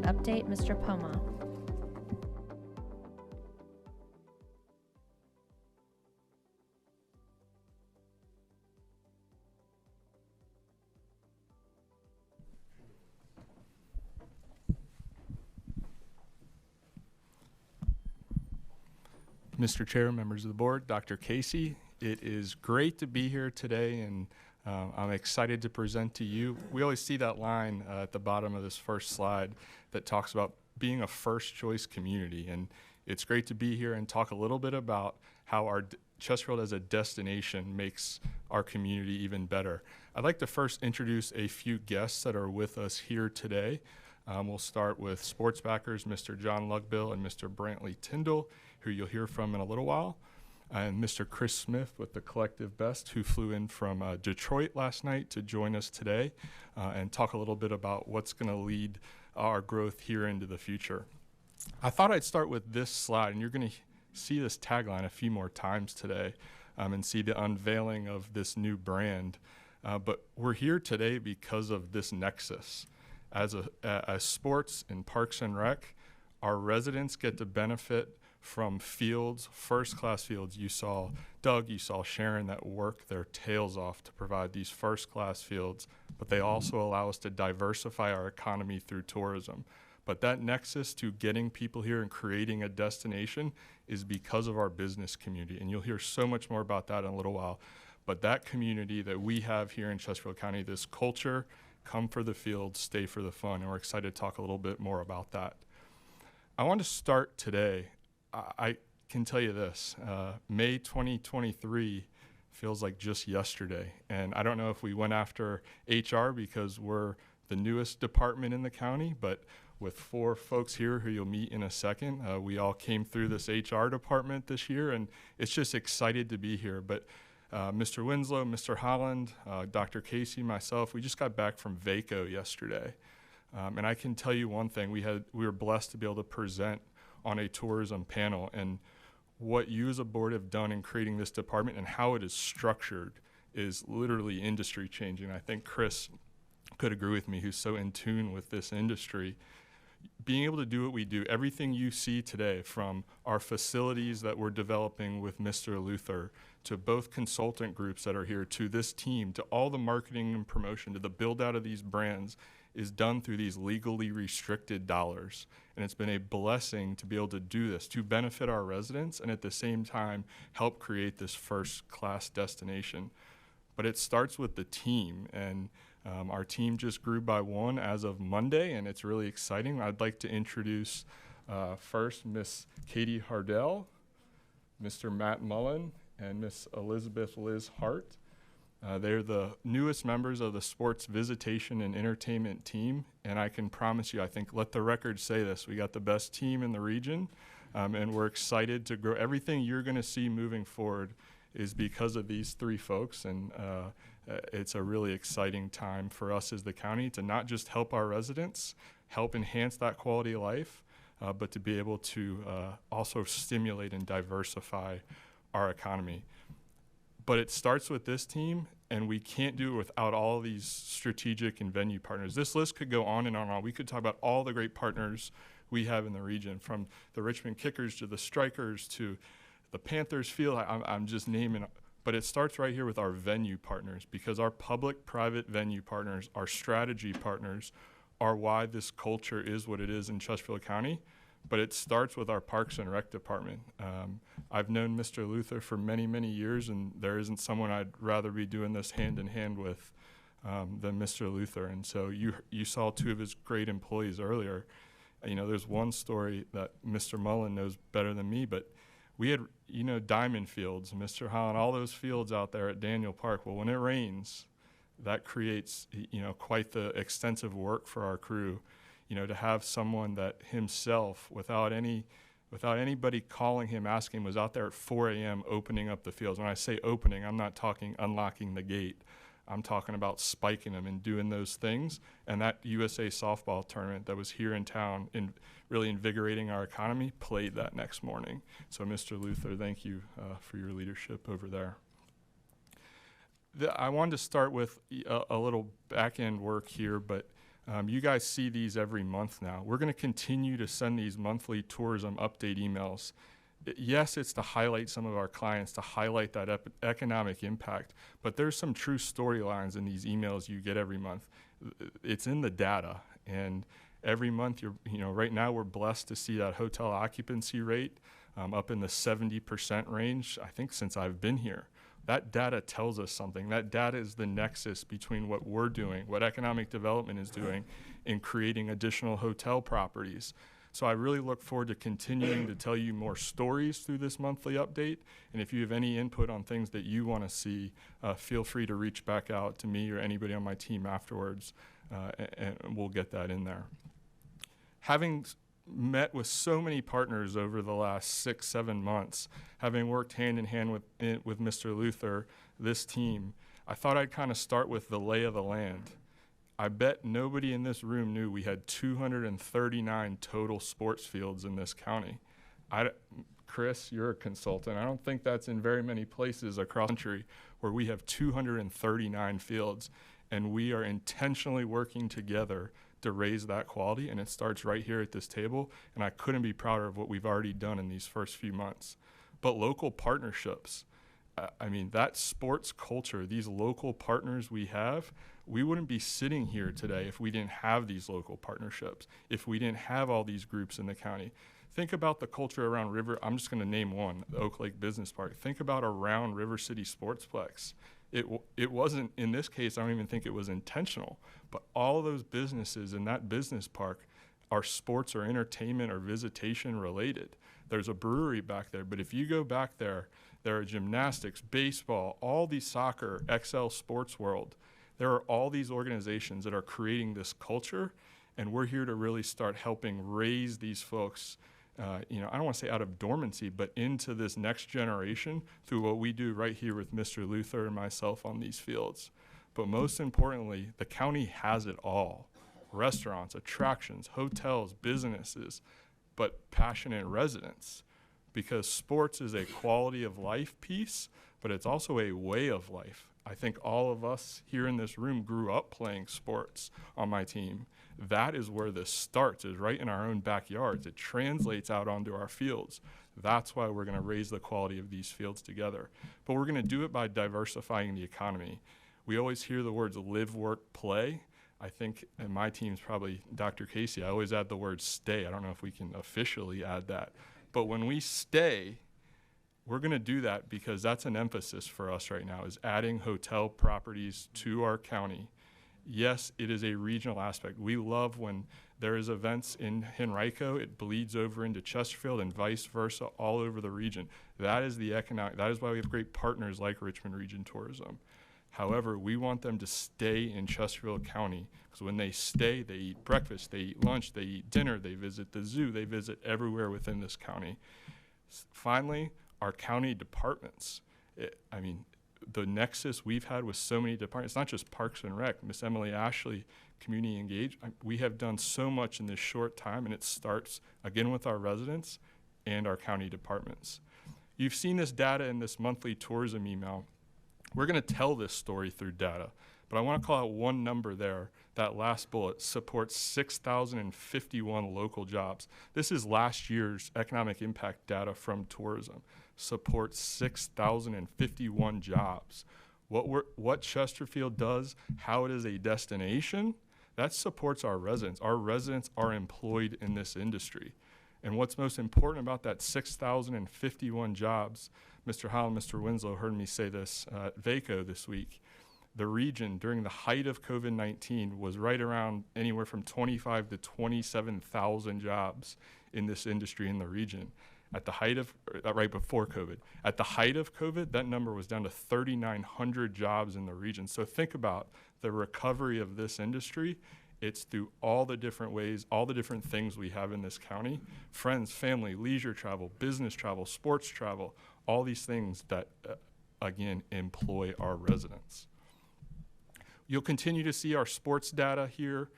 update Mr. Poma. Mr. Chair, members of the board, Dr. Casey, it is great to be here today, and I'm excited to present to you. We always see that line at the bottom of this first slide that talks about being a first choice community, and it's great to be here and talk a little bit about how our Chesterfield as a destination makes our community even better. I'd like to first introduce a few guests that are with us here today. We'll start with sports backers, Mr. John Lugbill and Mr. Brantley Tyndall, who you'll hear from in a little while, and Mr. Chris Smith with the Collective Best, who flew in from Detroit last night to join us today and talk a little bit about what's going to lead our growth here into the future. I thought I'd start with this slide, and you're going to see this tagline a few more times today and see the unveiling of this new brand. But we're here today because of this nexus. As sports and Parks and Rec, our residents get to benefit from fields, first-class fields. You saw Doug, you saw Sharon that work their tails off to provide these first-class fields, but they also allow us to diversify our economy through tourism. But that nexus to getting people here and creating a destination is because of our business community, and you'll hear so much more about that in a little while. But that community that we have here in Chesterfield County, this culture, come for the field, stay for the fun, and we're excited to talk a little bit more about that. I want to start today. I can tell you this, May 2023 feels like just yesterday. And I don't know if we went after HR because we're the newest department in the county, but with 4 folks here who you'll meet in a second, we all came through this HR department this year, and it's just excited to be here. But Mr. Winslow, Mr. Holland, Dr. Casey, myself, we just got back from VACO yesterday. And I can tell you one thing, we were blessed to be able to present on a tourism panel, and what you as a board have done in creating this department and how it is structured is literally industry changing. I think Chris could agree with me, who's so in tune with this industry. Being able to do what we do, everything you see today, from our facilities that we're developing with Mr. Luther, to both consultant groups that are here, to this team, to all the marketing and promotion, to the build out of these brands, is done through these legally restricted dollars. And it's been a blessing to be able to do this, to benefit our residents and at the same time help create this first-class destination. But it starts with the team, and our team just grew by 1 as of Monday, and it's really exciting. I'd like to introduce first Miss Katie Hardell, Mr. Matt Mullen, and Miss Elizabeth Liz Hart. They're the newest members of the sports visitation and entertainment team, and I can promise you, I think, let the record say this, we got the best team in the region, and we're excited to grow. Everything you're going to see moving forward is because of these 3 folks, and it's a really exciting time for us as the county to not just help our residents, help enhance that quality of life, but to be able to also stimulate and diversify our economy. But it starts with this team, and we can't do it without all these strategic and venue partners. This list could go on and on and on. We could talk about all the great partners we have in the region, from the Richmond Kickers to the Strikers to the Panthers field. I'm just naming, but it starts right here with our venue partners, because our public-private venue partners, our strategy partners, are why this culture is what it is in Chesterfield County. But it starts with our Parks and Rec department. I've known Mr. Luther for many, many years, and there isn't someone I'd rather be doing this hand in hand with than Mr. Luther. And so you saw 2 of his great employees earlier. You know, there's one story that Mr. Mullen knows better than me, but we had, diamond fields, Mr. Holland, all those fields out there at Daniel Park. Well, when it rains, that creates, quite the extensive work for our crew. To have someone that himself, without anybody calling him, asking, was out there at 4 a.m. opening up the fields. When I say opening, I'm not talking unlocking the gate. I'm talking about spiking them and doing those things. And that USA softball tournament that was here in town and really invigorating our economy played that next morning. So Mr. Luther, thank you for your leadership over there. I wanted to start with a little back-end work here, but You guys see these every month now. We're going to continue to send these monthly tourism update emails. Yes, it's to highlight some of our clients, to highlight that economic impact, but there's some true storylines in these emails you get every month. It's in the data, and every month, right now we're blessed to see that hotel occupancy rate up in the 70% range, I think, since I've been here. That data tells us something. That data is the nexus between what we're doing, what economic development is doing in creating additional hotel properties. So I really look forward to continuing to tell you more stories through this monthly update. And if you have any input on things that you want to see, feel free to reach back out to me or anybody on my team afterwards, and we'll get that in there. Having met with so many partners over the last 6-7 months, having worked hand in hand with Mr. Luther, this team, I thought I'd kind of start with the lay of the land. I bet nobody in this room knew we had 239 total sports fields in this county. Chris, you're a consultant. I don't think that's in very many places across the country where we have 239 fields, and we are intentionally working together to raise that quality, and it starts right here at this table, and I couldn't be prouder of what we've already done in these first few months. But local partnerships, that sports culture, these local partners we have, we wouldn't be sitting here today if we didn't have these local partnerships, if we didn't have all these groups in the county. Think about the culture around River. I'm just going to name one, the Oak Lake Business Park. Think about around River City Sportsplex. It wasn't, in this case, I don't even think it was intentional, but all of those businesses in that business park are sports or entertainment or visitation related. There's a brewery back there, but if you go back there, there are gymnastics, baseball, all these soccer, XL Sports World. There are all these organizations that are creating this culture, and we're here to really start helping raise these folks, I don't want to say out of dormancy, but into this next generation through what we do right here with Mr. Luther and myself on these fields. But most importantly, the county has it all. Restaurants, attractions, hotels, businesses, but passionate residents. Because sports is a quality of life piece, but it's also a way of life. I think all of us here in this room grew up playing sports on my team. That is where this starts, is right in our own backyards. It translates out onto our fields. That's why we're going to raise the quality of these fields together. But we're going to do it by diversifying the economy. We always hear the words live, work, play. I think, and my team's probably Dr. Casey, I always add the word stay. I don't know if we can officially add that. But when we stay, we're going to do that because that's an emphasis for us right now, is adding hotel properties to our county. Yes, it is a regional aspect. We love when there is events in Henrico, it bleeds over into Chesterfield and vice versa all over the region. That is that is why we have great partners like Richmond Region Tourism. However, we want them to stay in Chesterfield County, because when they stay, they eat breakfast, they eat lunch, they eat dinner, they visit the zoo, they visit everywhere within this county. Finally, our county departments. The nexus we've had with so many departments, it's not just Parks and Rec, Miss Emily Ashley, Community Engaged. We have done so much in this short time, and it starts, again, with our residents and our county departments. You've seen this data in this monthly tourism email. We're going to tell this story through data, but I want to call out one number there. That last bullet supports 6,051 local jobs. This is last year's economic impact data from tourism. Supports 6,051 jobs. What Chesterfield does, how it is a destination, that supports our residents. Our residents are employed in this industry. And what's most important about that 6,051 jobs, Mr. Howell and Mr. Winslow heard me say this at VACO this week. The region during the height of COVID-19 was right around anywhere from 25 to 27,000 jobs in this industry in the region. At the height of, right before COVID. At the height of COVID, that number was down to 3,900 jobs in the region. So think about the recovery of this industry. It's through all the different ways, all the different things we have in this county. Friends, family, leisure travel, business travel, sports travel, all these things that, again, employ our residents. You'll continue to see our sports data here.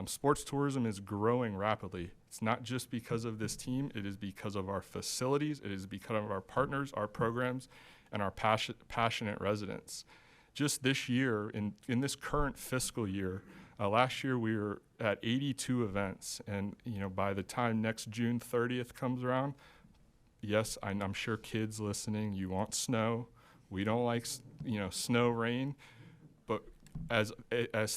Sports tourism is growing rapidly. It's not just because of this team, it is because of our facilities, it is because of our partners, our programs, and our passionate residents. Just this year, in this current fiscal year, Last year we were at 82 events, and by the time next June 30th comes around, yes, I'm sure kids listening, you want snow. We don't like snow, rain, but as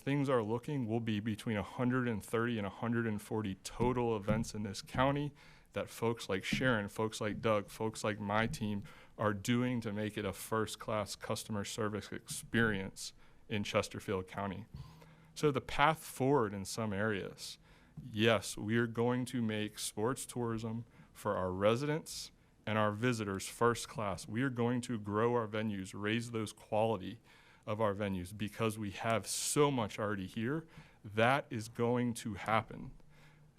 things are looking, we'll be between 130 and 140 total events in this county that folks like Sharon, folks like Doug, folks like my team are doing to make it a first-class customer service experience in Chesterfield County. So the path forward in some areas, yes, we are going to make sports tourism for our residents and our visitors first class. We are going to grow our venues, raise those quality of our venues because we have so much already here. That is going to happen.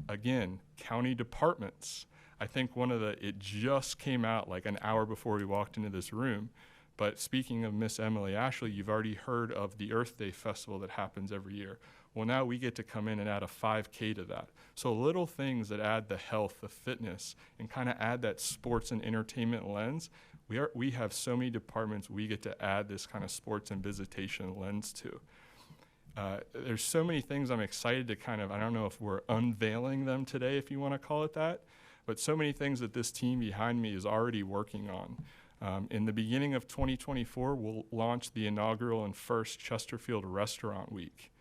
Again, county departments. I think it just came out like an hour before we walked into this room. But speaking of Miss Emily Ashley, you've already heard of the Earth Day Festival that happens every year. Well, now we get to come in and add a 5K to that. So little things that add the health, the fitness, and kind of add that sports and entertainment lens. We have so many departments we get to add this kind of sports and visitation lens to. There's so many things I'm excited to I don't know if we're unveiling them today, if you want to call it that, but so many things that this team behind me is already working on. In the beginning of 2024, we'll launch the inaugural and first Chesterfield Restaurant Week.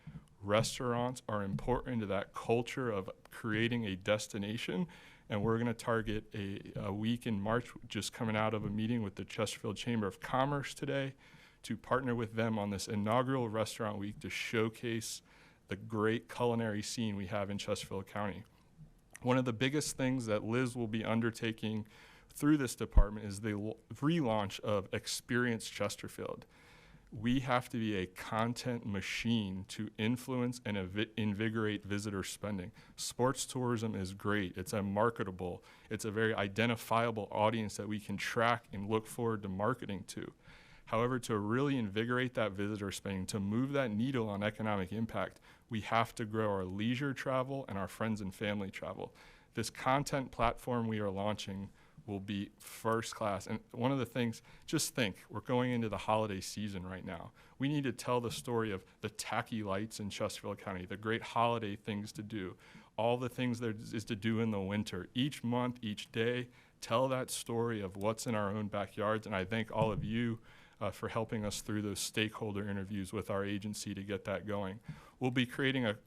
Restaurants are important to that culture of creating a destination, and we're going to target a week in March, just coming out of a meeting with the Chesterfield Chamber of Commerce today, to partner with them on this inaugural Restaurant Week to showcase the great culinary scene we have in Chesterfield County. One of the biggest things that Liz will be undertaking through this department is the relaunch of Experience Chesterfield. We have to be a content machine to influence and invigorate visitor spending. Sports tourism is great. It's marketable. It's a very identifiable audience that we can track and look forward to marketing to. However, to really invigorate that visitor spending, to move that needle on economic impact, we have to grow our leisure travel and our friends and family travel. This content platform we are launching will be first class. And one of the things, just think, we're going into the holiday season right now. We need to tell the story of the tacky lights in Chesterfield County, the great holiday things to do, all the things there is to do in the winter. Each month, each day, tell that story of what's in our own backyards. And I thank all of you for helping us through those stakeholder interviews with our agency to get that going. We'll be creating an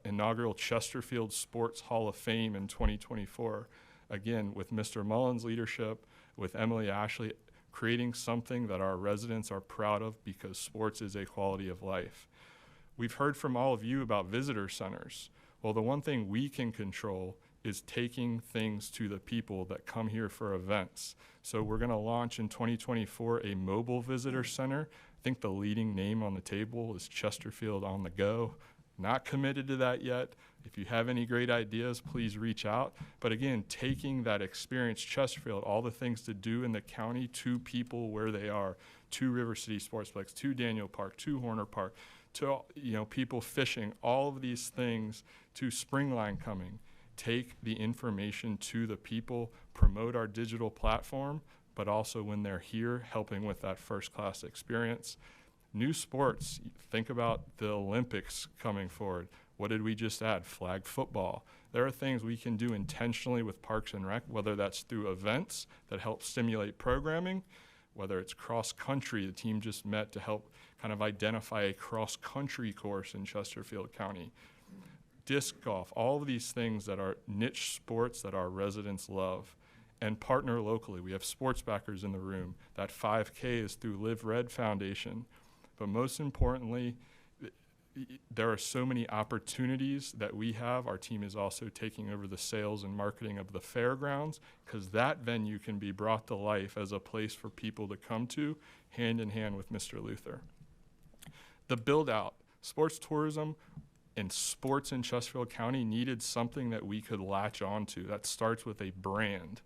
inaugural Chesterfield Sports Hall of Fame in 2024. Again, with Mr. Mullen's leadership, with Emily Ashley, creating something that our residents are proud of because sports is a quality of life. We've heard from all of you about visitor centers. Well, the one thing we can control is taking things to the people that come here for events. So we're going to launch in 2024 a mobile visitor center. I think the leading name on the table is Chesterfield on the Go. Not committed to that yet. If you have any great ideas, please reach out. But again, taking that Experience Chesterfield, all the things to do in the county to people where they are, to River City Sportsplex, to Daniel Park, to Horner Park, to people fishing, all of these things, to Springline coming. Take the information to the people, promote our digital platform, but also when they're here, helping with that first-class experience. New sports, think about the Olympics coming forward. What did we just add? Flag football. There are things we can do intentionally with Parks and Rec, whether that's through events that help stimulate programming, whether it's cross-country. The team just met to help kind of identify a cross-country course in Chesterfield County. Disc golf, all of these things that are niche sports that our residents love. And partner locally. We have sports backers in the room. That 5K is through Live Red Foundation. But most importantly, there are so many opportunities that we have. Our team is also taking over the sales and marketing of the fairgrounds because that venue can be brought to life as a place for people to come to hand in hand with Mr. Luther. The build out, sports tourism and sports in Chesterfield County needed something that we could latch onto. That starts with a brand.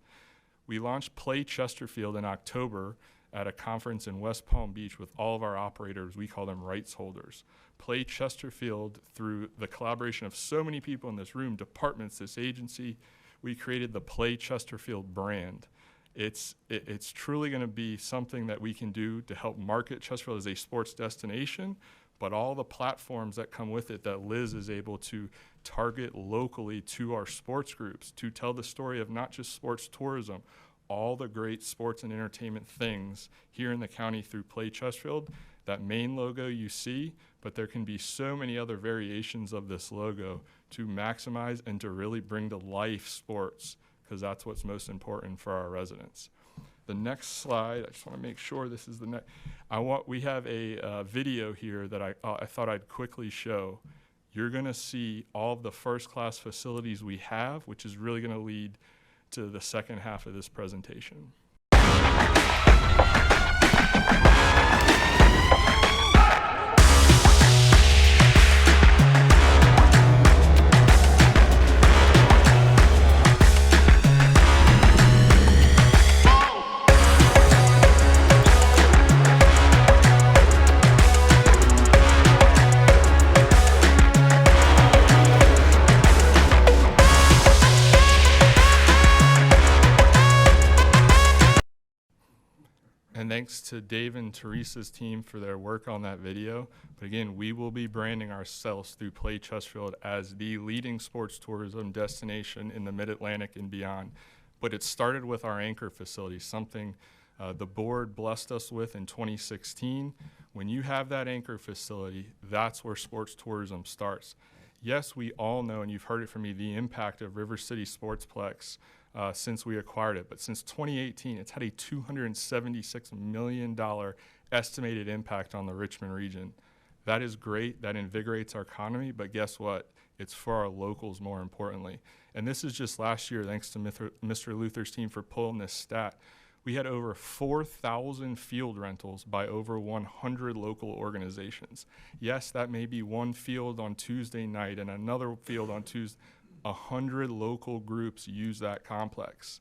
We launched Play Chesterfield in October at a conference in West Palm Beach with all of our operators. We call them rights holders. Play Chesterfield, through the collaboration of so many people in this room, departments, this agency, we created the Play Chesterfield brand. It's truly going to be something that we can do to help market Chesterfield as a sports destination, but all the platforms that come with it that Liz is able to target locally to our sports groups to tell the story of not just sports tourism, all the great sports and entertainment things here in the county through Play Chesterfield. That main logo you see, but there can be so many other variations of this logo to maximize and to really bring to life sports, because that's what's most important for our residents. The next slide, I just want to make sure this is the next. We have a video here that I thought I'd quickly show. You're going to see all of the first-class facilities we have, which is really going to lead to the second half of this presentation. And thanks to Dave and Teresa's team for their work on that video. But again, we will be branding ourselves through Play Chesterfield as the leading sports tourism destination in the Mid-Atlantic and beyond. But it started with our anchor facility, something the board blessed us with in 2016. When you have that anchor facility, that's where sports tourism starts. Yes, we all know, and you've heard it from me, the impact of River City Sportsplex since we acquired it. But since 2018, it's had a $276 million estimated impact on the Richmond region. That is great. That invigorates our economy. But guess what? It's for our locals more importantly. And this is just last year, thanks to Mr. Luther's team for pulling this stat. We had over 4,000 field rentals by over 100 local organizations. Yes, that may be one field on Tuesday night and another field on Tuesday. 100 local groups use that complex.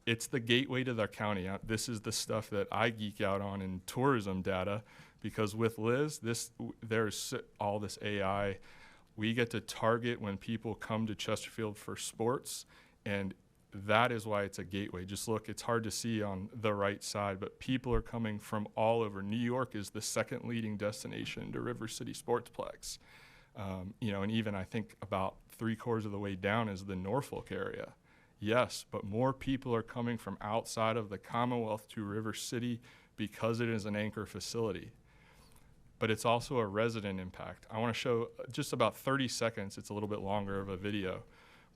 It's the gateway to the county. This is the stuff that I geek out on in tourism data, because with Liz, there's all this AI. We get to target when people come to Chesterfield for sports, and that is why it's a gateway. Just look, it's hard to see on the right side, but people are coming from all over. New York is the second leading destination to River City Sportsplex. And even I think about 3/4 of the way down is the Norfolk area. Yes, but more people are coming from outside of the Commonwealth to River City because it is an anchor facility. But it's also a resident impact. I want to show just about 30 seconds. It's a little bit longer of a video.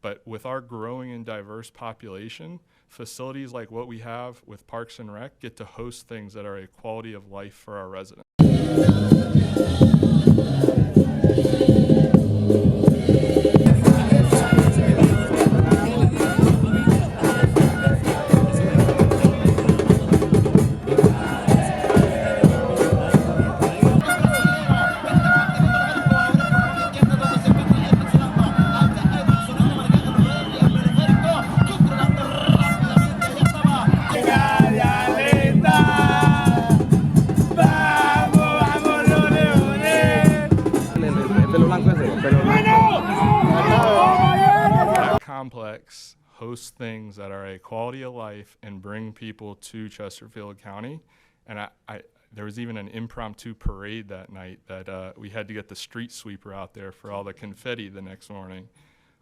But with our growing and diverse population, facilities like what we have with Parks and Rec get to host things that are a quality of life for our residents. That complex hosts things that are a quality of life and bring people to Chesterfield County. And there was even an impromptu parade that night that we had to get the street sweeper out there for all the confetti the next morning.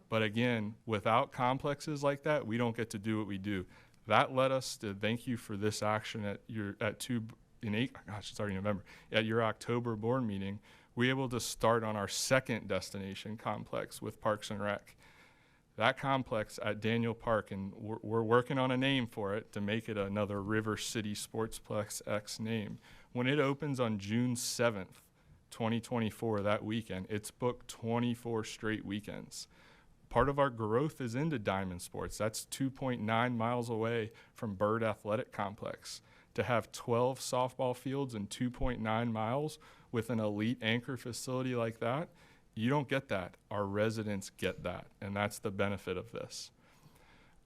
But again, without complexes like that, we don't get to do what we do. That led us to thank you for this action at your October board meeting. We were able to start on our second destination complex with Parks and Rec. That complex at Daniel Park, and we're working on a name for it to make it another River City Sportsplex X name. When it opens on June 7th, 2024, that weekend, it's booked 24 straight weekends. Part of our growth is into diamond sports. That's 2.9 miles away from Bird Athletic Complex. To have 12 softball fields in 2.9 miles with an elite anchor facility like that, you don't get that. Our residents get that, and that's the benefit of this.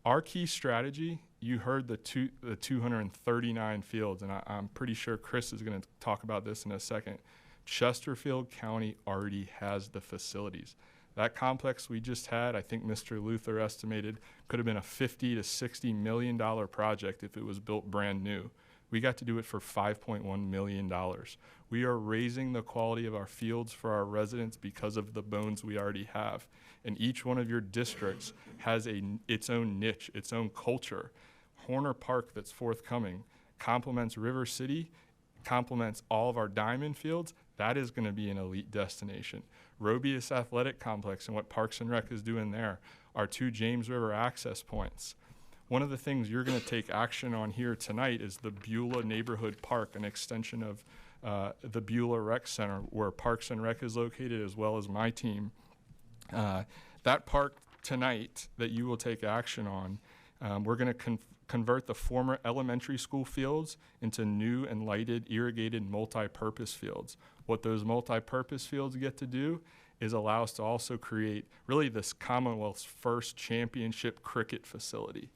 Our key strategy, you heard the 239 fields, and I'm pretty sure Chris is going to talk about this in a second. Chesterfield County already has the facilities. That complex we just had, I think Mr. Luther estimated, could have been a $50 to $60 million project if it was built brand new. We got to do it for $5.1 million. We are raising the quality of our fields for our residents because of the bones we already have. And each one of your districts has its own niche, its own culture. Horner Park that's forthcoming complements River City, complements all of our diamond fields. That is going to be an elite destination. Robius Athletic Complex and what Parks and Rec is doing there are 2 James River access points. One of the things you're going to take action on here tonight is the Beulah Neighborhood Park, an extension of the Beulah Rec Center where Parks and Rec is located, as well as my team. That park tonight that you will take action on, we're going to convert the former elementary school fields into new and lighted, irrigated, multi-purpose fields. What those multi-purpose fields get to do is allow us to also create really this Commonwealth's first championship cricket facility,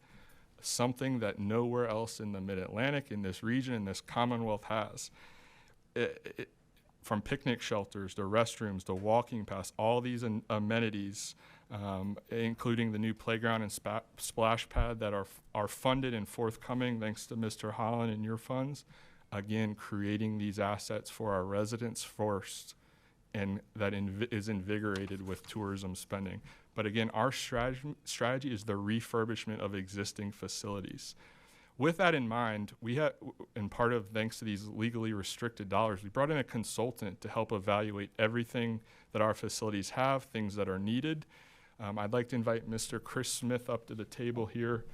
something that nowhere else in the Mid-Atlantic, in this region, in this Commonwealth has. From picnic shelters to restrooms to walking paths, all these amenities, including the new playground and splash pad that are funded and forthcoming thanks to Mr. Holland and your funds. Again, creating these assets for our residents first, and that is invigorated with tourism spending. But again, our strategy is the refurbishment of existing facilities. With that in mind, we have, and part of thanks to these legally restricted dollars, we brought in a consultant to help evaluate everything that our facilities have, things that are needed. I'd like to invite Mr. Chris Smith up to the table here.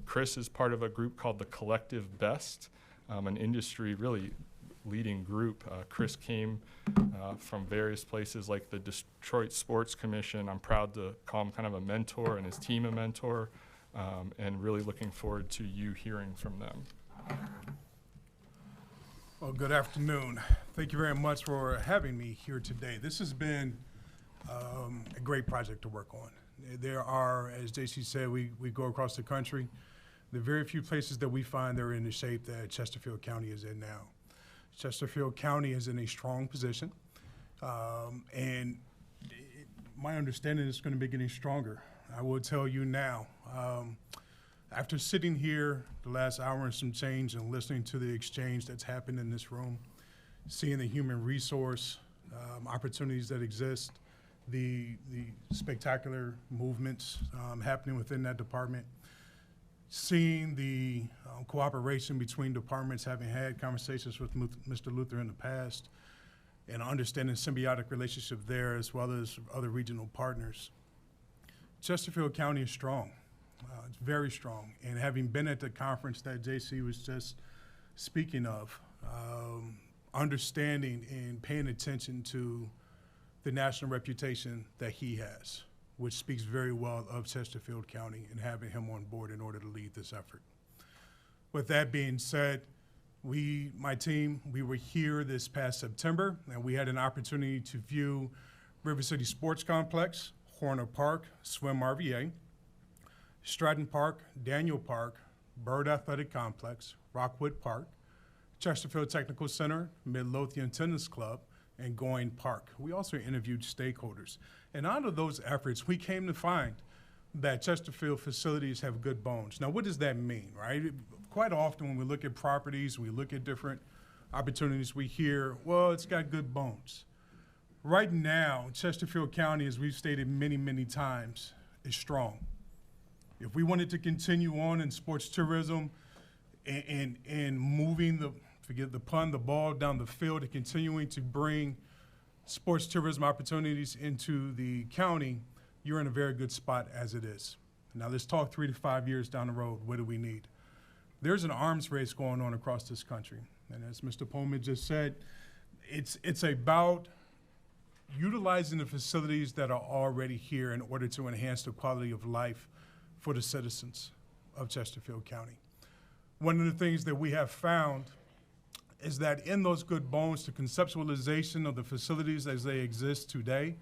Chris is part of a group called the Collective Best, an industry really leading group. Chris came from various places like the Detroit Sports Commission. I'm proud to call him kind of a mentor and his team a mentor. And really looking forward to you hearing from them. Well, good afternoon. Thank you very much for having me here today. This has been a great project to work on. There are, as JC said, we go across the country. There are very few places that we find that are in the shape that Chesterfield County is in now. Chesterfield County is in a strong position, and my understanding is going to be getting stronger. I will tell you now, after sitting here the last hour and some change and listening to the exchange that's happened in this room, seeing the human resource opportunities that exist, the spectacular movements happening within that department, seeing the cooperation between departments, having had conversations with Mr. Luther in the past, and understanding symbiotic relationship there as well as other regional partners. Chesterfield County is strong. It's very strong. And having been at the conference that JC was just speaking of, understanding and paying attention to the national reputation that he has, which speaks very well of Chesterfield County, and having him on board in order to lead this effort. With that being said, my team, we were here this past September, and we had an opportunity to view River City Sports Complex, Horner Park, Swim RVA, Stratton Park, Daniel Park, Bird Athletic Complex, Rockwood Park, Chesterfield Technical Center, Midlothian Tennis Club, and Goyne Park. We also interviewed stakeholders. And out of those efforts, we came to find that Chesterfield facilities have good bones. Now, what does that mean, right? Quite often when we look at properties, we look at different opportunities, we hear, well, it's got good bones. Right now, Chesterfield County, as we've stated many, many times, is strong. If we wanted to continue on in sports tourism and moving forget the pun, the ball down the field, and continuing to bring sports tourism opportunities into the county, you're in a very good spot as it is. Now let's talk 3 to 5 years down the road. What do we need? There's an arms race going on across this country. And as Mr. Poma just said, it's about utilizing the facilities that are already here in order to enhance the quality of life for the citizens of Chesterfield County. One of the things that we have found is that in those good bones, the conceptualization of the facilities as they exist today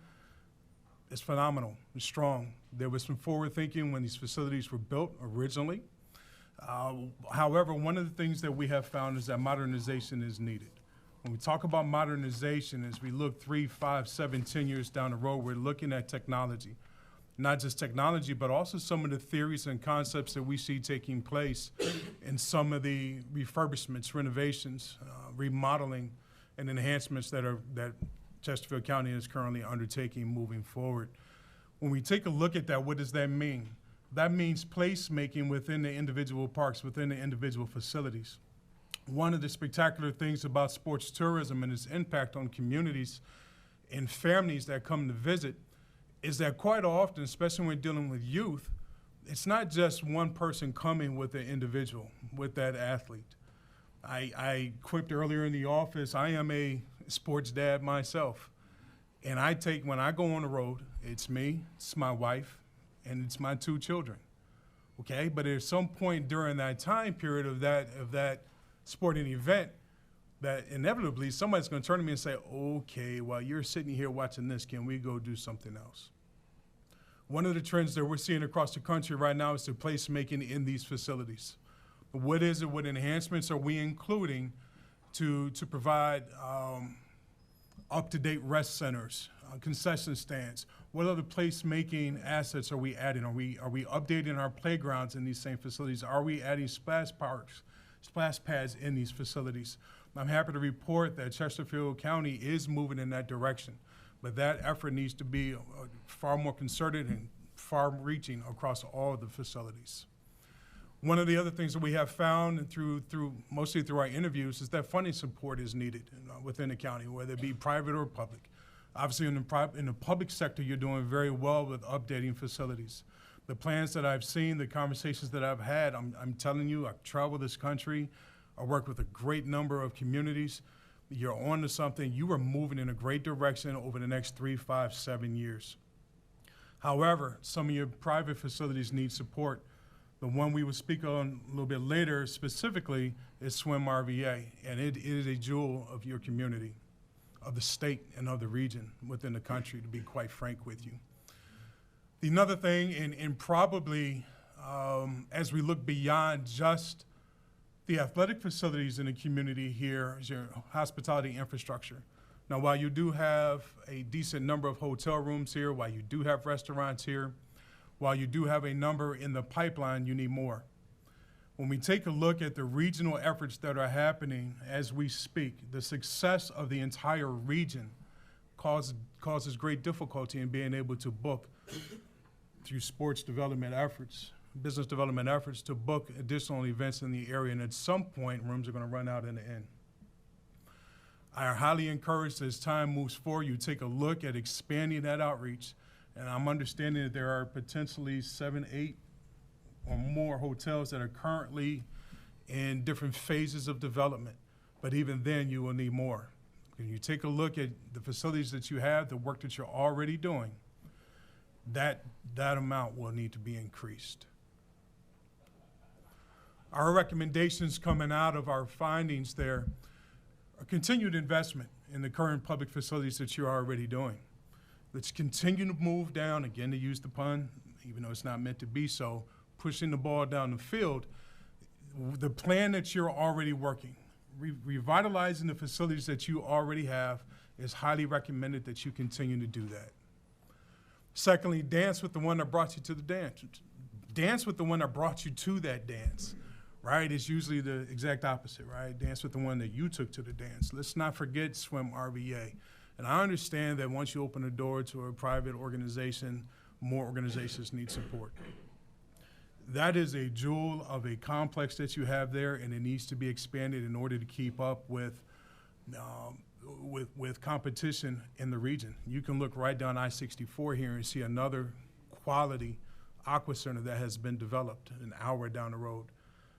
is phenomenal, it's strong. There was some forward thinking when these facilities were built originally. However, one of the things that we have found is that modernization is needed. When we talk about modernization, as we look 3, 5, 7, 10 years down the road, we're looking at technology. not just technology, but also some of the theories and concepts that we see taking place in some of the refurbishments, renovations, remodeling, and enhancements that Chesterfield County is currently undertaking moving forward. When we take a look at that, what does that mean? That means placemaking within the individual parks, within the individual facilities. One of the spectacular things about sports tourism and its impact on communities and families that come to visit is that quite often, especially when dealing with youth, it's not just one person coming with an individual, with that athlete. I quipped earlier in the office, I am a sports dad myself. And when I go on the road, it's me, it's my wife, and it's my 2 children, okay? But at some point during that time period of that sporting event, that inevitably somebody's going to turn to me and say, okay, while you're sitting here watching this, can we go do something else? One of the trends that we're seeing across the country right now is the placemaking in these facilities. What is it? What enhancements are we including to provide up-to-date rest centers, concession stands? What other placemaking assets are we adding? Are we updating our playgrounds in these same facilities? Are we adding splash pads in these facilities? I'm happy to report that Chesterfield County is moving in that direction, but that effort needs to be far more concerted and far-reaching across all of the facilities. One of the other things that we have found, and mostly through our interviews, is that funding support is needed within the county, whether it be private or public. Obviously, in the public sector, you're doing very well with updating facilities. The plans that I've seen, the conversations that I've had, I'm telling you, I've traveled this country. I work with a great number of communities. You're on to something. You are moving in a great direction over the next 3, 5, 7 years. However, some of your private facilities need support. The one we will speak on a little bit later specifically is Swim RVA, and it is a jewel of your community, of the state and of the region within the country, to be quite frank with you. Another thing, and probably as we look beyond just the athletic facilities in the community here, is your hospitality infrastructure. Now, while you do have a decent number of hotel rooms here, while you do have restaurants here, while you do have a number in the pipeline, you need more. When we take a look at the regional efforts that are happening as we speak, the success of the entire region causes great difficulty in being able to book through sports development efforts, business development efforts, to book additional events in the area, and at some point, rooms are going to run out in the end. I highly encourage, as time moves forward, you take a look at expanding that outreach, and I'm understanding that there are potentially 7, 8, or more hotels that are currently in different phases of development, but even then, you will need more. When you take a look at the facilities that you have, the work that you're already doing, that amount will need to be increased. Our recommendations coming out of our findings there are continued investment in the current public facilities that you're already doing. Let's continue to move down, again to use the pun, even though it's not meant to be so, pushing the ball down the field. The plan that you're already working, revitalizing the facilities that you already have, is highly recommended that you continue to do that. Secondly, dance with the one that brought you to the dance. Dance with the one that brought you to that dance, right? It's usually the exact opposite, right? Dance with the one that you took to the dance. Let's not forget Swim RVA. And I understand that once you open the door to a private organization, more organizations need support. That is a jewel of a complex that you have there, and it needs to be expanded in order to keep up with competition in the region. You can look right down I-64 here and see another quality aqua center that has been developed an hour down the road.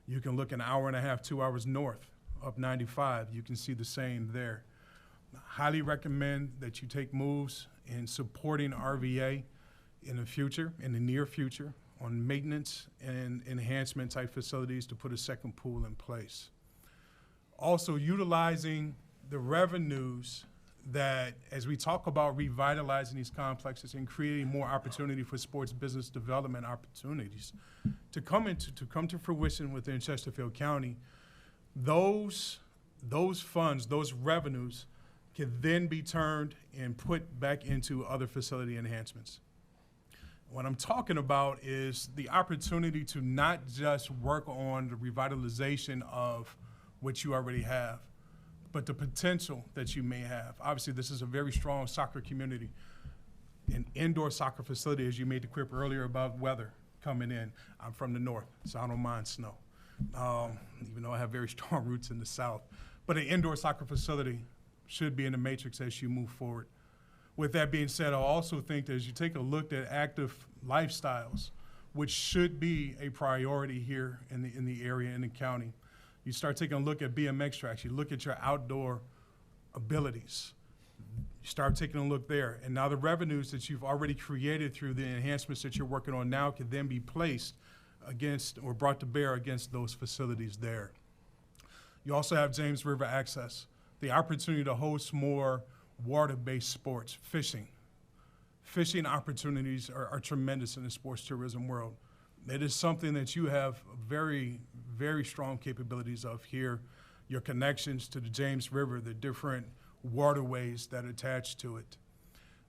You can look an hour and a half, 2 hours north up 95. You can see the same there. I highly recommend that you take moves in supporting RVA in the future, in the near future, on maintenance and enhancement type facilities to put a second pool in place. Also utilizing the revenues that, as we talk about revitalizing these complexes and creating more opportunity for sports business development opportunities to come to fruition within Chesterfield County, those funds, those revenues can then be turned and put back into other facility enhancements. What I'm talking about is the opportunity to not just work on the revitalization of what you already have, but the potential that you may have. Obviously, this is a very strong soccer community. An indoor soccer facility, as you made the quip earlier about weather coming in. I'm from the north, so I don't mind snow, even though I have very strong roots in the south. But an indoor soccer facility should be in the matrix as you move forward. With that being said, I also think that as you take a look at active lifestyles, which should be a priority here in the area, in the county, you start taking a look at BMX tracks, you look at your outdoor abilities, you start taking a look there. And now the revenues that you've already created through the enhancements that you're working on now can then be placed against or brought to bear against those facilities there. You also have James River access, the opportunity to host more water-based sports, fishing. Fishing opportunities are tremendous in the sports tourism world. It is something that you have very, very strong capabilities of here. Your connections to the James River, the different waterways that attach to it.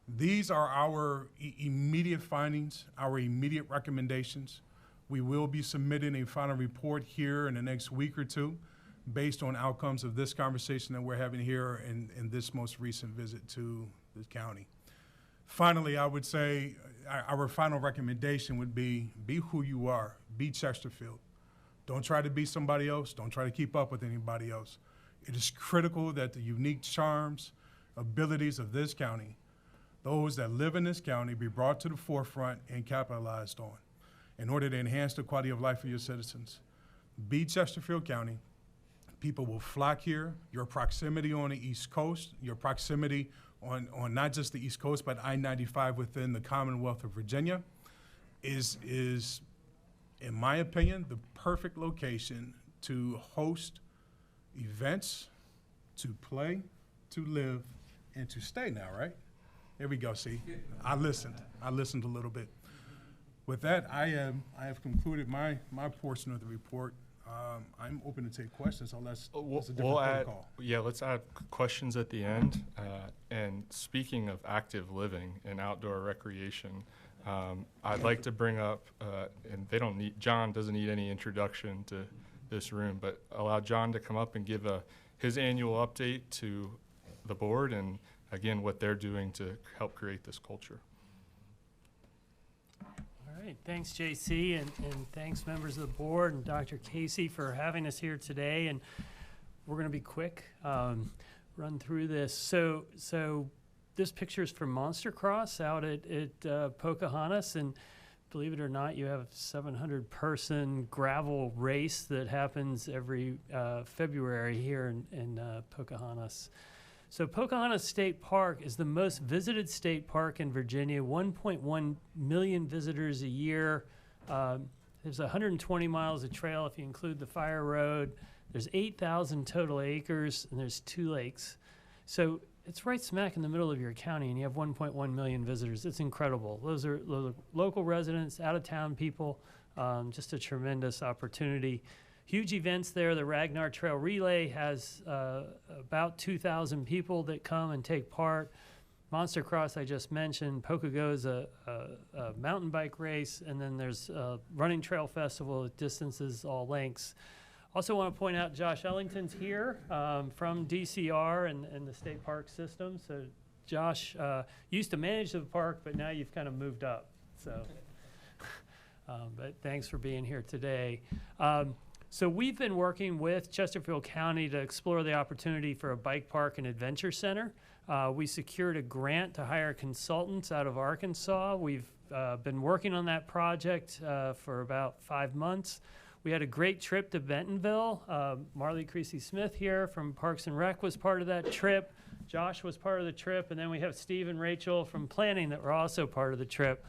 These are our immediate findings, our immediate recommendations. We will be submitting a final report here in the next week or two based on outcomes of this conversation that we're having here in this most recent visit to the county. Finally, I would say our final recommendation would be who you are, be Chesterfield. Don't try to be somebody else, don't try to keep up with anybody else. It is critical that the unique charms, abilities of this county, those that live in this county, be brought to the forefront and capitalized on in order to enhance the quality of life for your citizens. Be Chesterfield County. People will flock here. Your proximity on the East Coast, your proximity on not just the East Coast, but I-95 within the Commonwealth of Virginia is, in my opinion, the perfect location to host events, to play, to live, and to stay now, right? There we go, see? I listened a little bit. With that, I have concluded my portion of the report. I'm open to take questions unless it's a different protocol. Let's add questions at the end. And speaking of active living and outdoor recreation, I'd like to bring up, and John doesn't need any introduction to this room, but allow John to come up and give his annual update to the board and, again, what they're doing to help create this culture. All right, thanks, JC, and thanks, members of the board and Dr. Casey for having us here today. And we're going to be quick, run through this. So this picture is from Monster Cross out at Pocahontas, and believe it or not, you have a 700-person gravel race that happens every February here in Pocahontas. So Pocahontas State Park is the most visited state park in Virginia, 1.1 million visitors a year. There's 120 miles of trail if you include the Fire Road. There's 8,000 total acres, and there's 2 lakes. So it's right smack in the middle of your county, and you have 1.1 million visitors. It's incredible. Those are local residents, out-of-town people, just a tremendous opportunity. Huge events there. The Ragnar Trail Relay has about 2,000 people that come and take part. Monster Cross, I just mentioned. Pocogo is a mountain bike race, and then there's a running trail festival at distances, all lengths. Also want to point out Josh Ellington's here from DCR and the state park system. So Josh used to manage the park, but now you've kind of moved up. So, but thanks for being here today. So we've been working with Chesterfield County to explore the opportunity for a bike park and adventure center. We secured a grant to hire consultants out of Arkansas. We've been working on that project for about 5 months. We had a great trip to Bentonville. Marley Creasy-Smith here from Parks and Rec was part of that trip. Josh was part of the trip, and then we have Steve and Rachel from planning that were also part of the trip.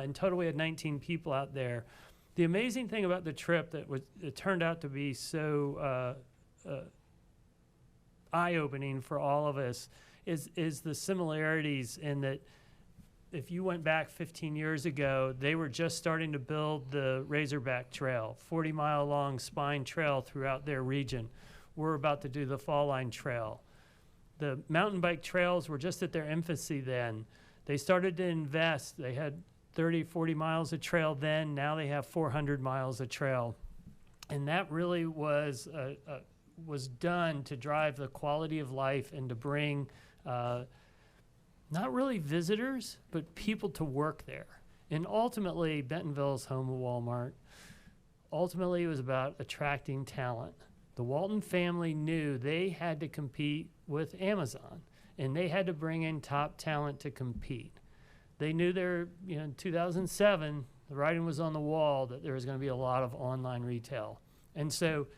In total, we had 19 people out there. The amazing thing about the trip that it turned out to be so eye-opening for all of us is the similarities in that if you went back 15 years ago, they were just starting to build the Razorback Trail, 40-mile-long spine trail throughout their region. We're about to do the Fall Line Trail. The mountain bike trails were just at their infancy then. They started to invest. They had 30, 40 miles of trail then. Now they have 400 miles of trail. And that really was done to drive the quality of life and to bring not really visitors, but people to work there. And ultimately, Bentonville is home of Walmart. Ultimately, it was about attracting talent. The Walton family knew they had to compete with Amazon, and they had to bring in top talent to compete. They knew in 2007, the writing was on the wall that there was going to be a lot of online retail. And so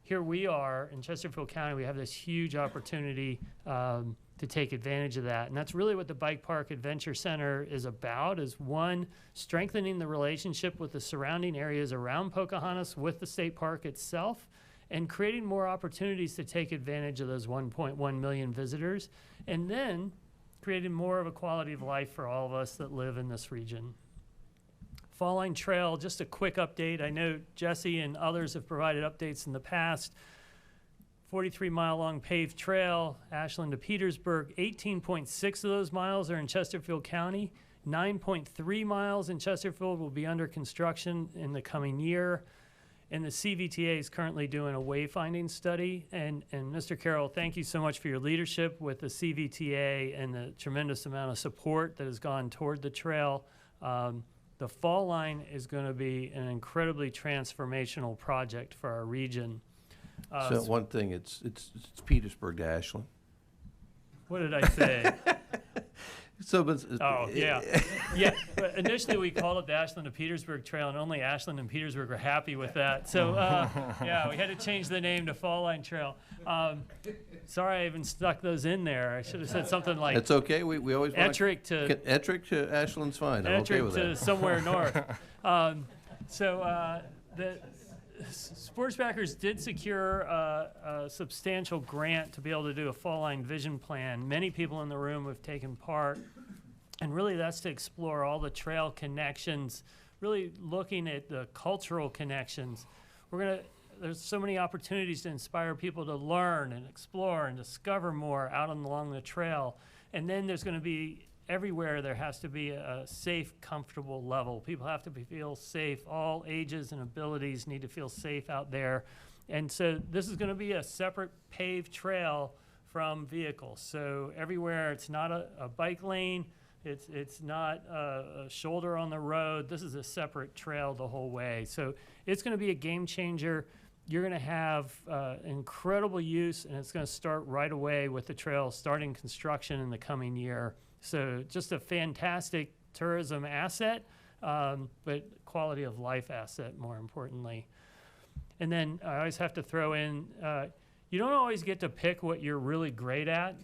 here we are in Chesterfield County, we have this huge opportunity to take advantage of that. And that's really what the Bike Park Adventure Center is about, is one, strengthening the relationship with the surrounding areas around Pocahontas with the state park itself, and creating more opportunities to take advantage of those 1.1 million visitors, and then creating more of a quality of life for all of us that live in this region. Fall Line Trail, just a quick update. I know Jesse and others have provided updates in the past. 43-mile-long paved trail, Ashland to Petersburg. 18.6 of those miles are in Chesterfield County. 9.3 miles in Chesterfield will be under construction in the coming year. And the CVTA is currently doing a wayfinding study. And Mr. Carroll, thank you so much for your leadership with the CVTA and the tremendous amount of support that has gone toward the trail. The Fall Line is going to be an incredibly transformational project for our region. So one thing, it's Petersburg to Ashland. What did I say? So, but Oh, yeah. Yeah, but initially we called it the Ashland to Petersburg Trail, and only Ashland and Petersburg were happy with that. So, yeah, we had to change the name to Fall Line Trail. Sorry I even stuck those in there. I should have said something like it's okay. We always want Ettrick to Ashland's fine. I'm okay with to that. somewhere north. The Sportsbackers did secure a substantial grant to be able to do a Fall Line vision plan. Many people in the room have taken part, and really that's to explore all the trail connections, really looking at the cultural connections. There's so many opportunities to inspire people to learn and explore and discover more out along the trail. And then there's going to be everywhere there has to be a safe, comfortable level. People have to feel safe. All ages and abilities need to feel safe out there. And so this is going to be a separate paved trail from vehicles. So everywhere it's not a bike lane, it's not a shoulder on the road. This is a separate trail the whole way. So it's going to be a game changer. You're going to have incredible use, and it's going to start right away with the trail starting construction in the coming year. So just a fantastic tourism asset, but quality of life asset more importantly. And then I always have to throw in, you don't always get to pick what you're really great at,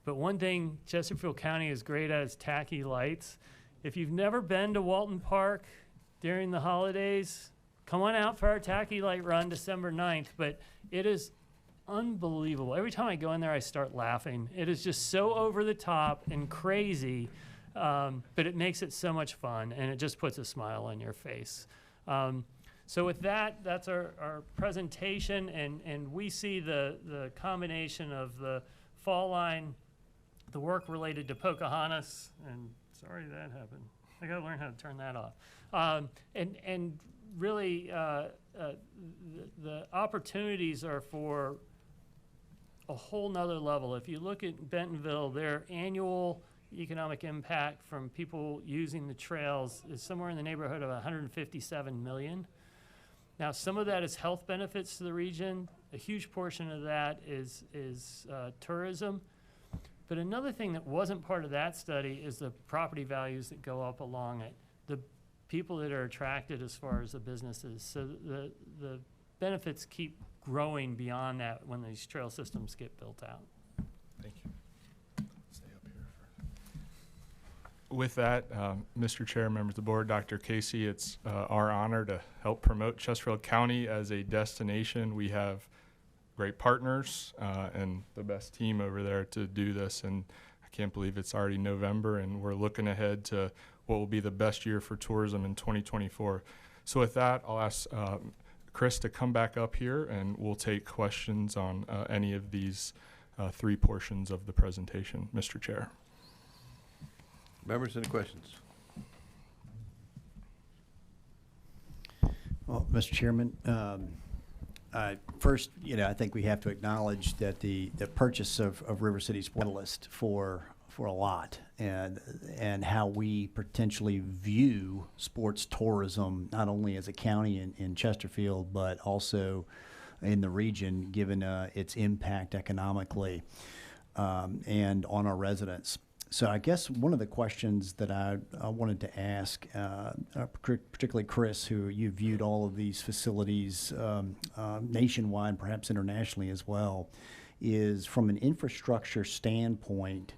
but one thing Chesterfield County is great at is tacky lights. If you've never been to Walton Park during the holidays, come on out for our tacky light run December 9th, but it is unbelievable. Every time I go in there, I start laughing. It is just so over the top and crazy, but it makes it so much fun, and it just puts a smile on your face. So with that, that's our presentation, and we see the combination of the Fall Line, the work related to Pocahontas, and sorry that happened. I got to learn how to turn that off. And really, the opportunities are for a whole nother level. If you look at Bentonville, their annual economic impact from people using the trails is somewhere in the neighborhood of 157 million. Now, some of that is health benefits to the region. A huge portion of that is tourism. But another thing that wasn't part of that study is the property values that go up along it, the people that are attracted as far as the businesses. So the benefits keep growing beyond that when these trail systems get built out. Thank you. Stay up here. With that, Mr. Chair, members of the board, Dr. Casey, it's our honor to help promote Chesterfield County as a destination. We have great partners and the best team over there to do this, and I can't believe it's already November and we're looking ahead to what will be the best year for tourism in 2024. So with that, I'll ask Chris to come back up here and we'll take questions on any of these three portions of the presentation. Mr. Chair. Members, any questions? Well, Mr. Chairman, first, I think we have to acknowledge that the purchase of River City's Catalyst for a lot, and how we potentially view sports tourism, not only as a county in Chesterfield, but also in the region, given its impact economically and on our residents. So I guess one of the questions that I wanted to ask, particularly Chris, who you viewed all of these facilities nationwide, perhaps internationally as well, is from an infrastructure standpoint,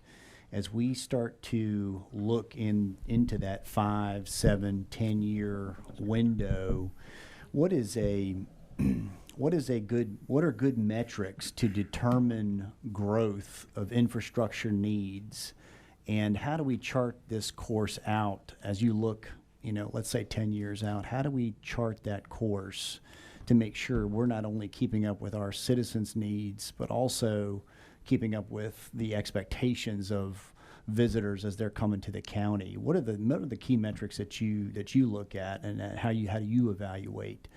as we start to look into that 5, 7, 10-year window, what are good metrics to determine growth of infrastructure needs? And how do we chart this course out as you look, let's say 10 years out? How do we chart that course to make sure we're not only keeping up with our citizens' needs, but also keeping up with the expectations of visitors as they're coming to the county? What are the key metrics that you look at, and how do you evaluate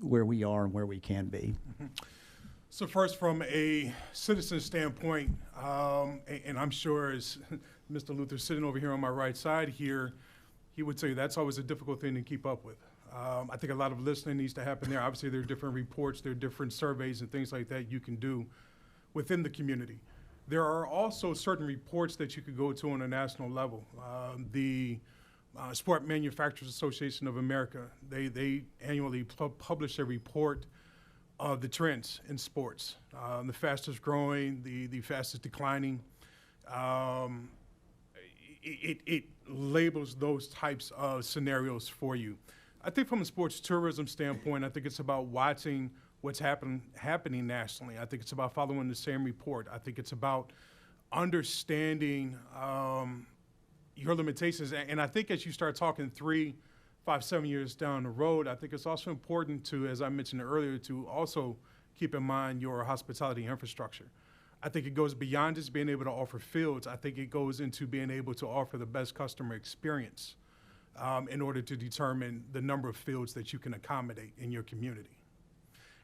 where we are and where we can be? So first, from a citizen standpoint, and I'm sure as Mr. Luther sitting over here on my right side here, he would say that's always a difficult thing to keep up with. I think a lot of listening needs to happen there. Obviously, there are different reports, there are different surveys and things like that you can do within the community. There are also certain reports that you could go to on a national level. The Sport Manufacturers Association of America, they annually publish a report of the trends in sports, the fastest growing, the fastest declining. It labels those types of scenarios for you. I think from a sports tourism standpoint, I think it's about watching what's happening nationally. I think it's about following the same report. I think it's about understanding your limitations. And I think as you start talking 3, 5, 7 years down the road, I think it's also important to, as I mentioned earlier, to also keep in mind your hospitality infrastructure. I think it goes beyond just being able to offer fields. I think it goes into being able to offer the best customer experience in order to determine the number of fields that you can accommodate in your community.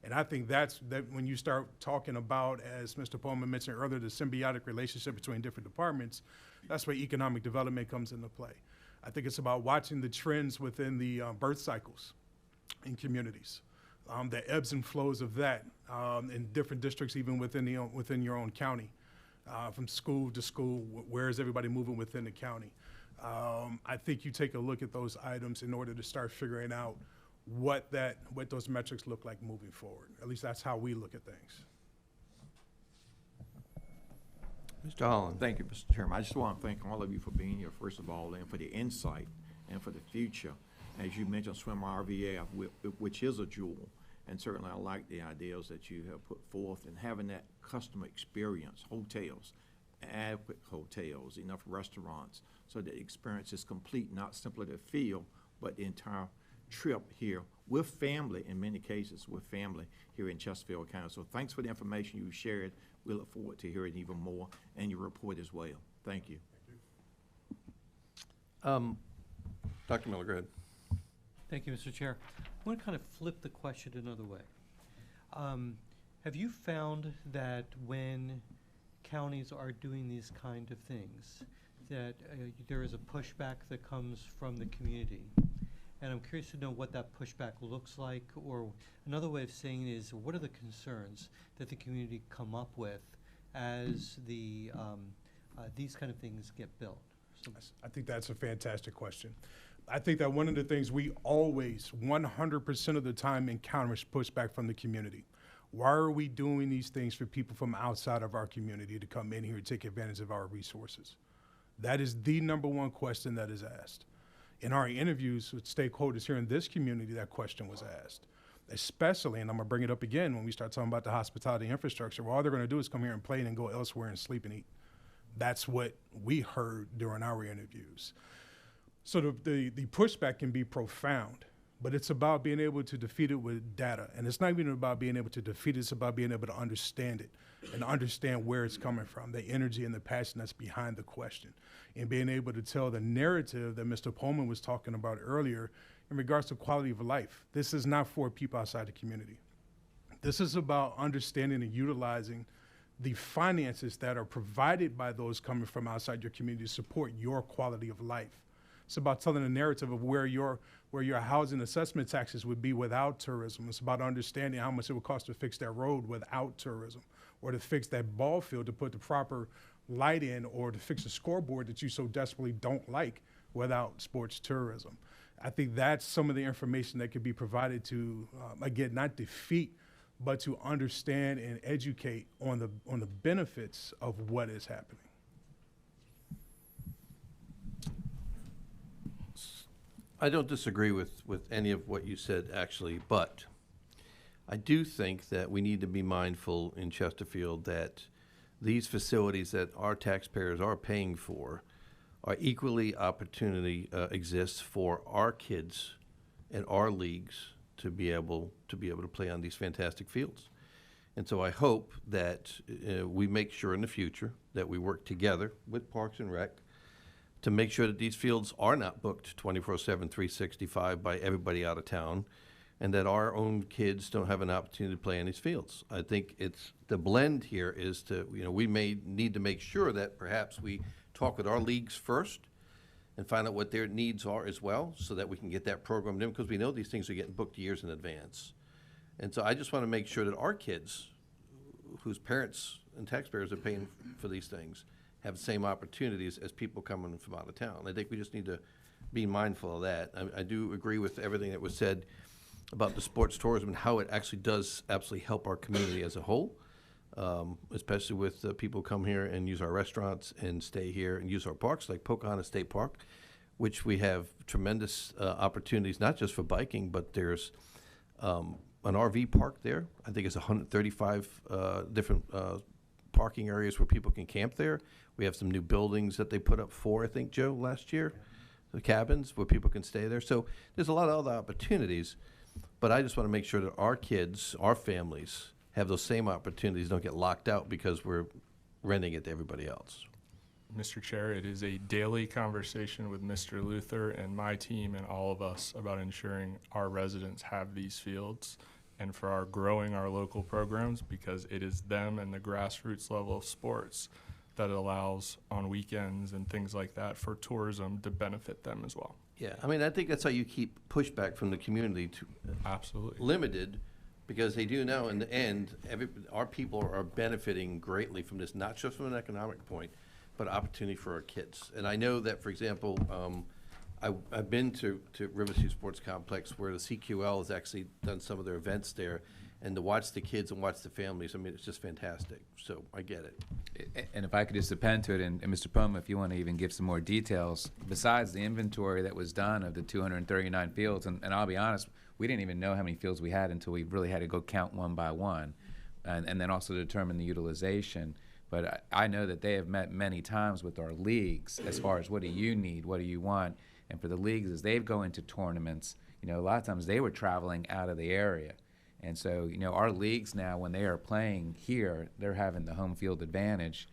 And I think that when you start talking about, as Mr. Poma mentioned earlier, the symbiotic relationship between different departments, that's where economic development comes into play. I think it's about watching the trends within the birth cycles in communities, the ebbs and flows of that in different districts, even within your own county, from school to school. Where is everybody moving within the county? I think you take a look at those items in order to start figuring out what those metrics look like moving forward. At least that's how we look at things. Mr. Holland. Thank you, Mr. Chairman. I just want to thank all of you for being here, first of all, and for the insight and for the future. As you mentioned, Swim RVF, which is a jewel, and certainly I like the ideas that you have put forth, and having that customer experience, hotels, adequate hotels, enough restaurants, so the experience is complete, not simply the feel, but the entire trip here with family, in many cases with family here in Chesterfield County. So thanks for the information you shared. We look forward to hearing even more, and your report as well. Thank you. Dr. Miller, go ahead. Thank you, Mr. Chair. I want to kind of flip the question another way. Have you found that when counties are doing these kind of things, that there is a pushback that comes from the community? And I'm curious to know what that pushback looks like, or another way of saying it is, what are the concerns that the community come up with as these kind of things get built? So I think that's a fantastic question. I think that one of the things we always, 100% of the time, encounter is pushback from the community. Why are we doing these things for people from outside of our community to come in here and take advantage of our resources? That is the number one question that is asked. In our interviews with stakeholders here in this community, that question was asked, especially, and I'm gonna bring it up again when we start talking about the hospitality infrastructure, well, all they're gonna do is come here and play and go elsewhere and sleep and eat. That's what we heard during our interviews. So the pushback can be profound, but it's about being able to defeat it with data. And it's not even about being able to defeat it, it's about being able to understand it and understand where it's coming from, the energy and the passion that's behind the question, and being able to tell the narrative that Mr. Poma was talking about earlier in regards to quality of life. This is not for people outside the community. This is about understanding and utilizing the finances that are provided by those coming from outside your community to support your quality of life. It's about telling a narrative of where your housing assessment taxes would be without tourism. It's about understanding how much it would cost to fix that road without tourism, or to fix that ball field, to put the proper light in, or to fix a scoreboard that you so desperately don't like without sports tourism. I think that's some of the information that could be provided to, again, not defeat, but to understand and educate on the benefits of what is happening. I don't disagree with any of what you said, actually, but I do think that we need to be mindful in Chesterfield that these facilities that our taxpayers are paying for are equally opportunity exists for our kids and our leagues to be able to play on these fantastic fields. And so I hope that we make sure in the future that we work together with Parks and Rec to make sure that these fields are not booked 24/7, 365 by everybody out of town, and that our own kids don't have an opportunity to play on these fields. I think it's the blend here is to, we may need to make sure that perhaps we talk with our leagues first and find out what their needs are as well, so that we can get that programmed in, because we know these things are getting booked years in advance. And so I just want to make sure that our kids, whose parents and taxpayers are paying for these things, have the same opportunities as people coming from out of town. I think we just need to be mindful of that. I do agree with everything that was said about the sports tourism and how it actually does absolutely help our community as a whole, especially with people who come here and use our restaurants and stay here and use our parks, like Pocahontas State Park, which we have tremendous opportunities, not just for biking, but there's an RV park there. I think it's 135 different parking areas where people can camp there. We have some new buildings that they put up for, I think, Joe, last year, the cabins where people can stay there. So there's a lot of other opportunities, but I just want to make sure that our kids, our families, have those same opportunities, don't get locked out because we're renting it to everybody else. Mr. Chair, it is a daily conversation with Mr. Luther and my team and all of us about ensuring our residents have these fields, and for our growing our local programs, because it is them and the grassroots level of sports that allows on weekends and things like that for tourism to benefit them as well. Yeah, I mean, I think that's how you keep pushback from the community to Absolutely. limited, because they do know in the end, our people are benefiting greatly from this, not just from an economic point, but opportunity for our kids. And I know that, for example, I've been to Riverside Sports Complex, where the CQL has actually done some of their events there, and to watch the kids and watch the families, I mean, it's just fantastic. So I get it. And if I could just append to it, and Mr. Poma, if you want to even give some more details, besides the inventory that was done of the 239 fields, and I'll be honest, we didn't even know how many fields we had until we really had to go count one by one, and then also determine the utilization. But I know that they have met many times with our leagues as far as what do you need, what do you want, and for the leagues, as they go into tournaments, a lot of times they were traveling out of the area. And so, our leagues now, when they are playing here, they're having the home field advantage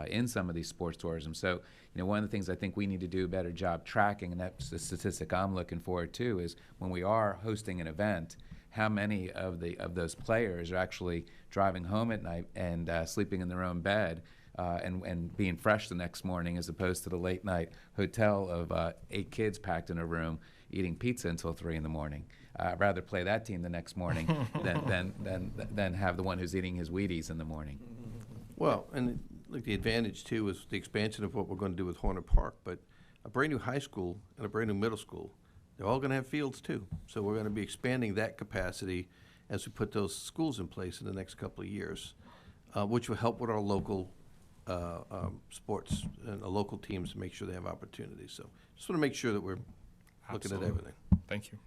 in some of these sports tourism. So, one of the things I think we need to do a better job tracking, and that's the statistic I'm looking for too, is when we are hosting an event, how many of those players are actually driving home at night and sleeping in their own bed and being fresh the next morning, as opposed to the late night hotel of 8 kids packed in a room eating pizza until 3 in the morning. I'd rather play that team the next morning than have the one who's eating his Wheaties in the morning. Well, and look, the advantage too is the expansion of what we're going to do with Horner Park, but a brand new high school and a brand new middle school, they're all going to have fields too. So we're going to be expanding that capacity as we put those schools in place in the next couple of years, which will help with our local sports and local teams to make sure they have opportunities. So just want to make sure that we're looking at Absolutely. everything. Thank you.